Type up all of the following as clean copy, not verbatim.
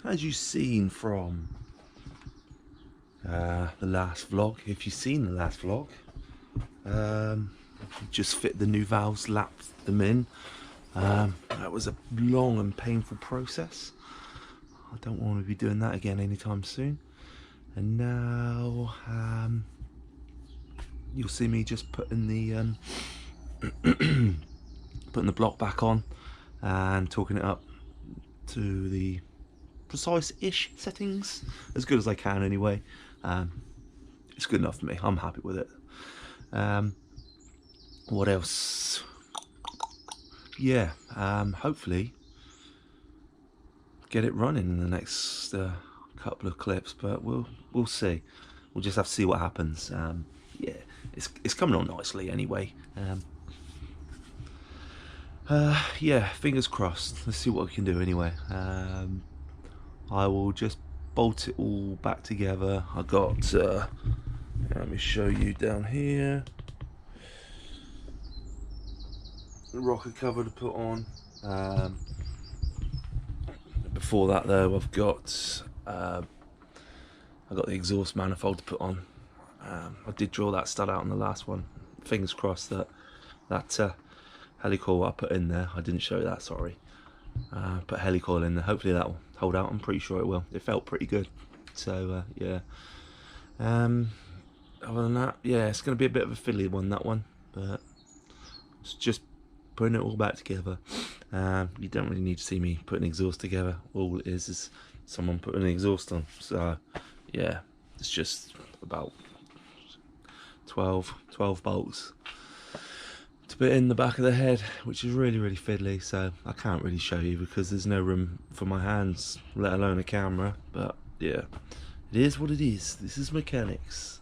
as you've seen from the last vlog, if you've seen the last vlog, just fit the new valves, lapped them in. That was a long and painful process. I don't want to be doing that again anytime soon. And now you'll see me just putting the putting the block back on and torquing it up to the precise-ish settings, as good as I can anyway. It's good enough for me. I'm happy with it. What else? Yeah, hopefully get it running in the next couple of clips, but we'll see. We'll just have to see what happens. Yeah, it's coming on nicely anyway. Yeah, fingers crossed. Let's see what we can do anyway. I will just bolt it all back together. I got let me show you down here, the rocker cover to put on. Before that though, I've got the exhaust manifold to put on. I did draw that stud out on the last one. Fingers crossed that helicoil I put in there, I didn't show that, sorry. Put helicoil in there, hopefully that will hold out. I'm pretty sure it will. It felt pretty good. So yeah. Other than that, yeah, it's going to be a bit of a fiddly one, that one, but it's just putting it all back together. You don't really need to see me putting exhaust together. All it is someone putting an exhaust on. So yeah, it's just about 12 bolts to put in the back of the head, which is really fiddly, so I can't really show you because there's no room for my hands, let alone a camera. But yeah, it is what it is. This is mechanics.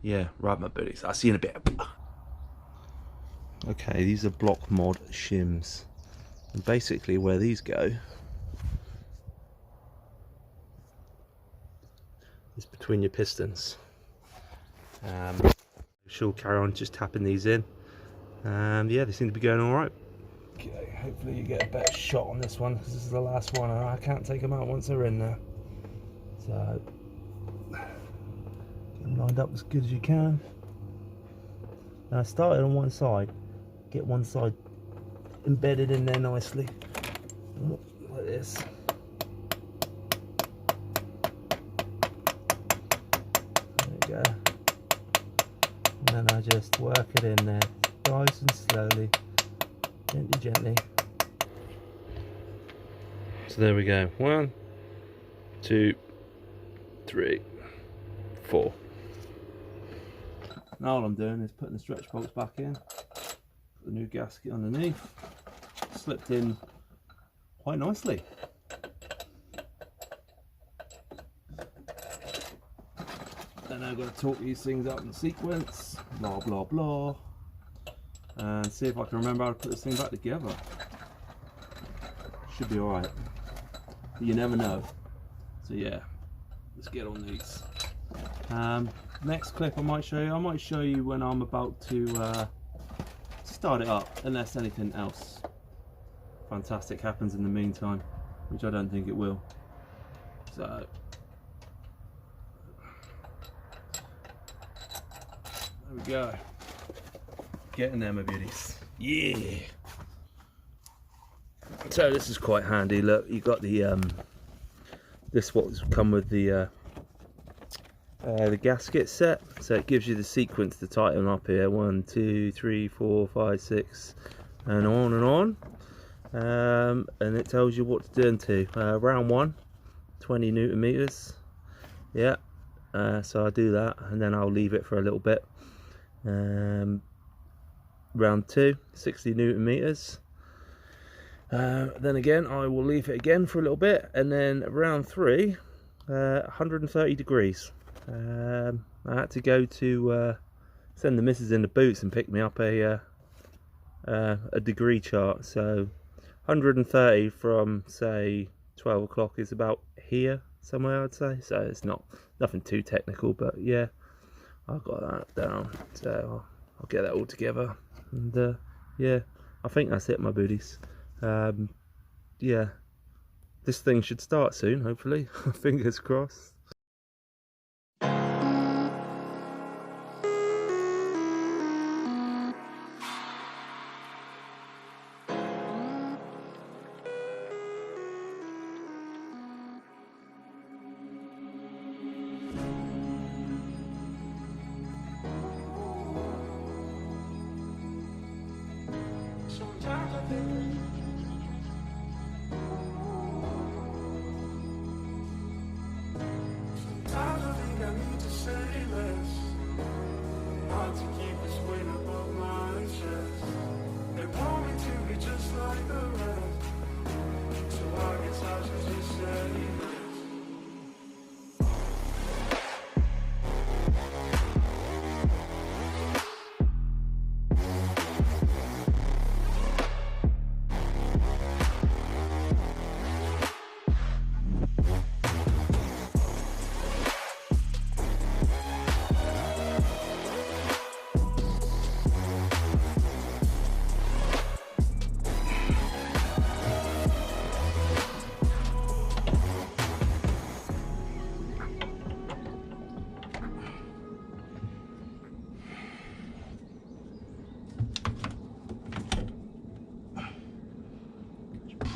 Yeah, right, my buddies, I'll see you in a bit. Okay, these are block mod shims, and basically where these go is between your pistons. She'll carry on just tapping these in. Yeah, they seem to be going all right. Okay, hopefully you get a better shot on this one, because this is the last one and I can't take them out once they're in there. So get them lined up as good as you can. Now I started on one side, get one side embedded in there nicely, like this. There we go. And then I just work it in there, nice and slowly, gently. So there we go. 1, 2, 3, 4. Now all I'm doing is putting the stretch bolts back in, put the new gasket underneath, slipped in quite nicely. Then I've got to torque these things up in sequence, blah blah blah, and see if I can remember how to put this thing back together. Should be alright, but you never know. So yeah, let's get on these. Next clip I might show you when I'm about to start it up, unless anything else fantastic happens in the meantime, which I don't think it will. So there we go. Getting there, my beauties. Yeah. So this is quite handy. Look, you got the this what's come with the gasket set, so it gives you the sequence to tighten up here. 1, 2, 3, 4, 5, 6, and on. And it tells you what to do into round 1, 20 Newton meters. Yeah. So I do that, and then I'll leave it for a little bit. Round 2, 60 Newton meters. Then again I will leave it again for a little bit, and then round 3, 130 degrees. I had to go to send the missus in the boots and pick me up a degree chart. So 130 from say 12 o'clock is about here somewhere, I'd say. So it's nothing too technical, but yeah, I've got that down. So I'll get that all together, and yeah, I think that's it, my booties. Yeah, this thing should start soon, hopefully. Fingers crossed. Sometimes I think I need to say less. Hard to keep this weight above my chest. They want me to be just like the rest, so I guess I should just say less.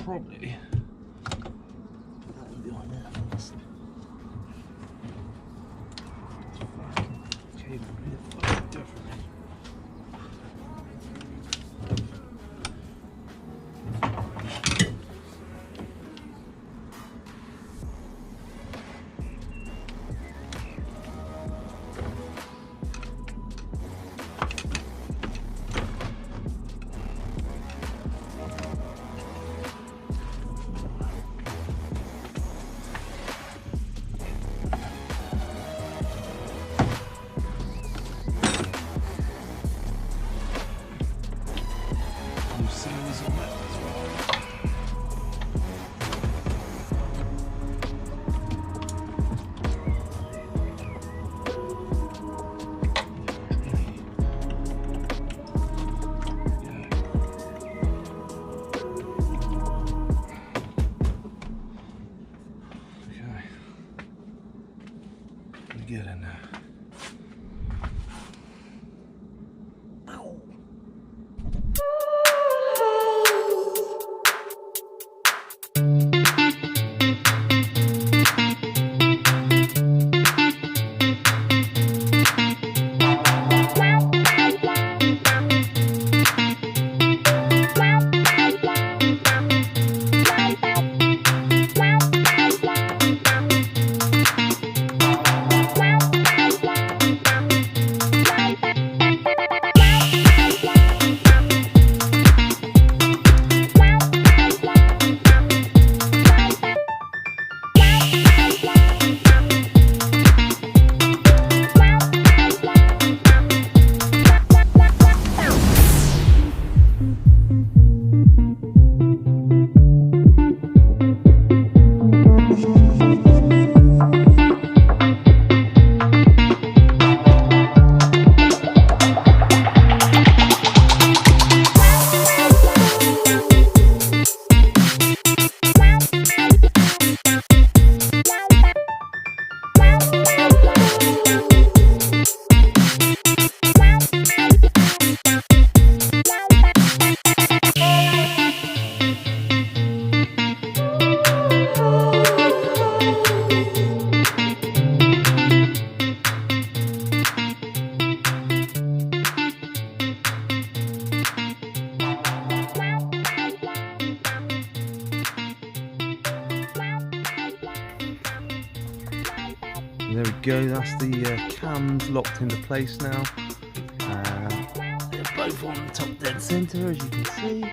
Probably put that one behind there first. Cable really fucking differently. Get in there. There we go, that's the cams locked into place now. They're both on the top dead centre, as you can see.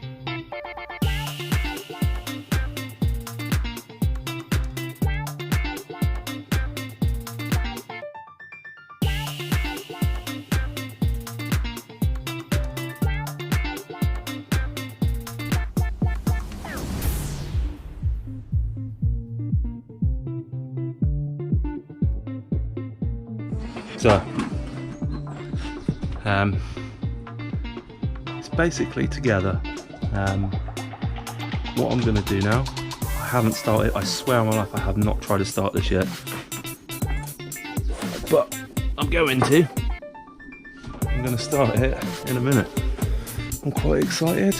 So, it's basically together. What I'm going to do now, I haven't started. I swear on my life I have not tried to start this yet. But I'm going to. I'm going to start it in a minute. I'm quite excited.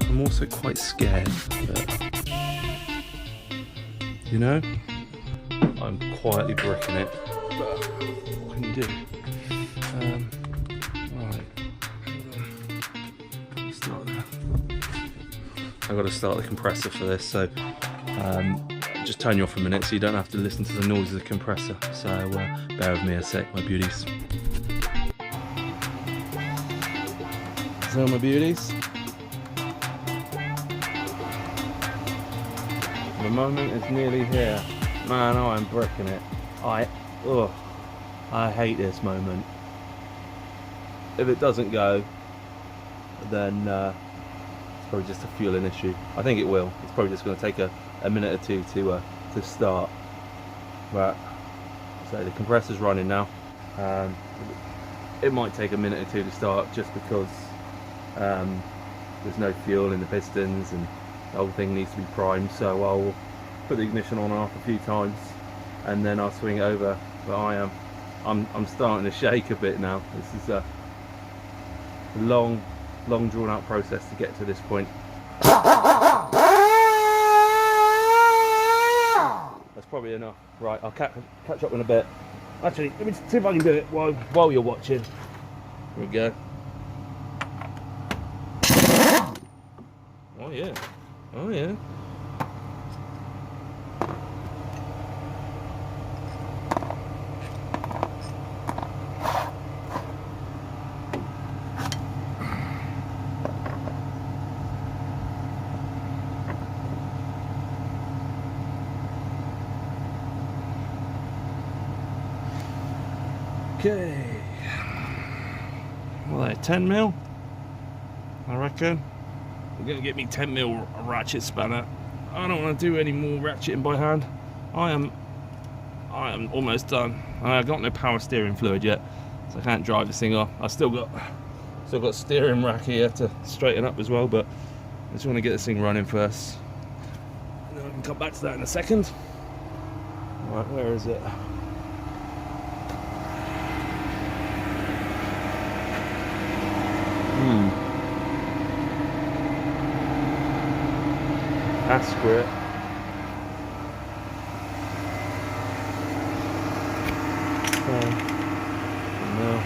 I'm also quite scared. But, you know, I'm quietly bricking it. But what can you do? Right. Start there. I've got to start the compressor for this, so just turn you off for a minute so you don't have to listen to the noise of the compressor. So bear with me a sec, my beauties. So my beauties, the moment is nearly here. Man, oh, I'm bricking it. I hate this moment. If it doesn't go, then it's probably just a fueling issue. I think it will. It's probably just going to take a minute or two to start. But so the compressor's running now. It might take a minute or two to start just because there's no fuel in the pistons and the whole thing needs to be primed. So I'll put the ignition on and off a few times and then I'll swing it over. But I'm starting to shake a bit now. This is a long drawn out process to get to this point. That's probably enough. Right, I'll catch up in a bit. Actually, let me see if I can do it while you're watching. Here we go. Oh yeah. Oh yeah. Okay. Well, that 10 mil, I reckon. We're gonna get me 10 mil ratchet spanner. I don't want to do any more ratcheting by hand. I am almost done. I've got no power steering fluid yet, so I can't drive this thing off. I've still got steering rack here to straighten up as well, but I just want to get this thing running first. And then I can come back to that in a second. Right, where is it? That's great. No.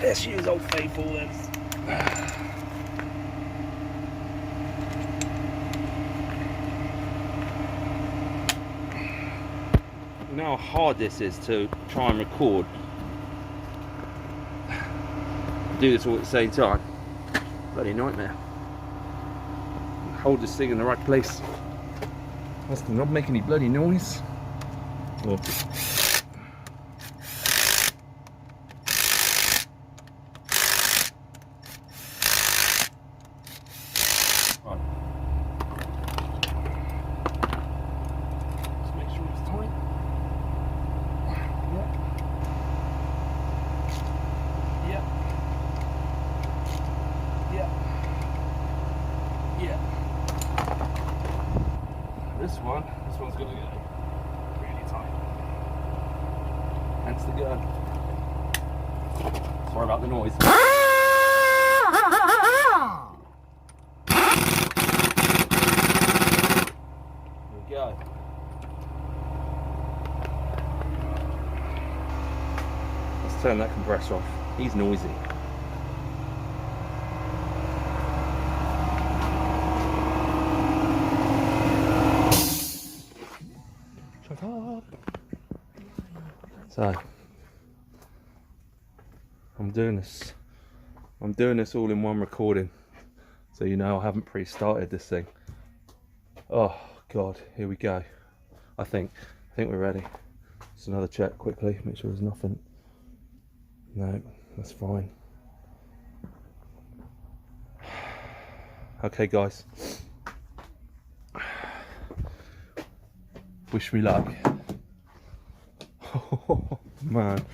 Let's use Old Faithful then. You know how hard this is to try and record. Do this all at the same time. Bloody nightmare. Hold this thing in the right place. Must not make any bloody noise. Oh. This one's gonna get really tight. Hence the gun. Sorry about the noise. There we go. Let's turn that compressor off. He's noisy. So I'm doing this all in one recording, so you know I haven't pre-started this thing. Oh god, here we go. I think we're ready. Just another check quickly, make sure there's nothing. No, that's fine. Okay guys, wish me luck. Oh man,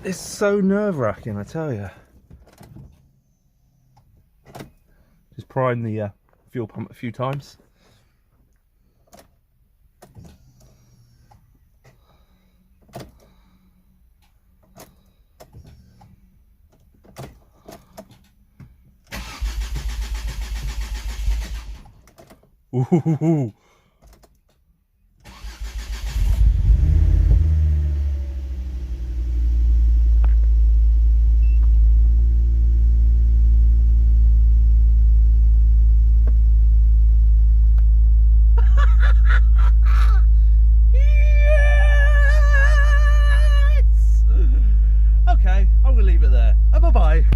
it's so nerve-wracking, I tell you. Just prime the fuel pump a few times. Ooh. Yes! Okay, I'm gonna leave it there. Bye bye.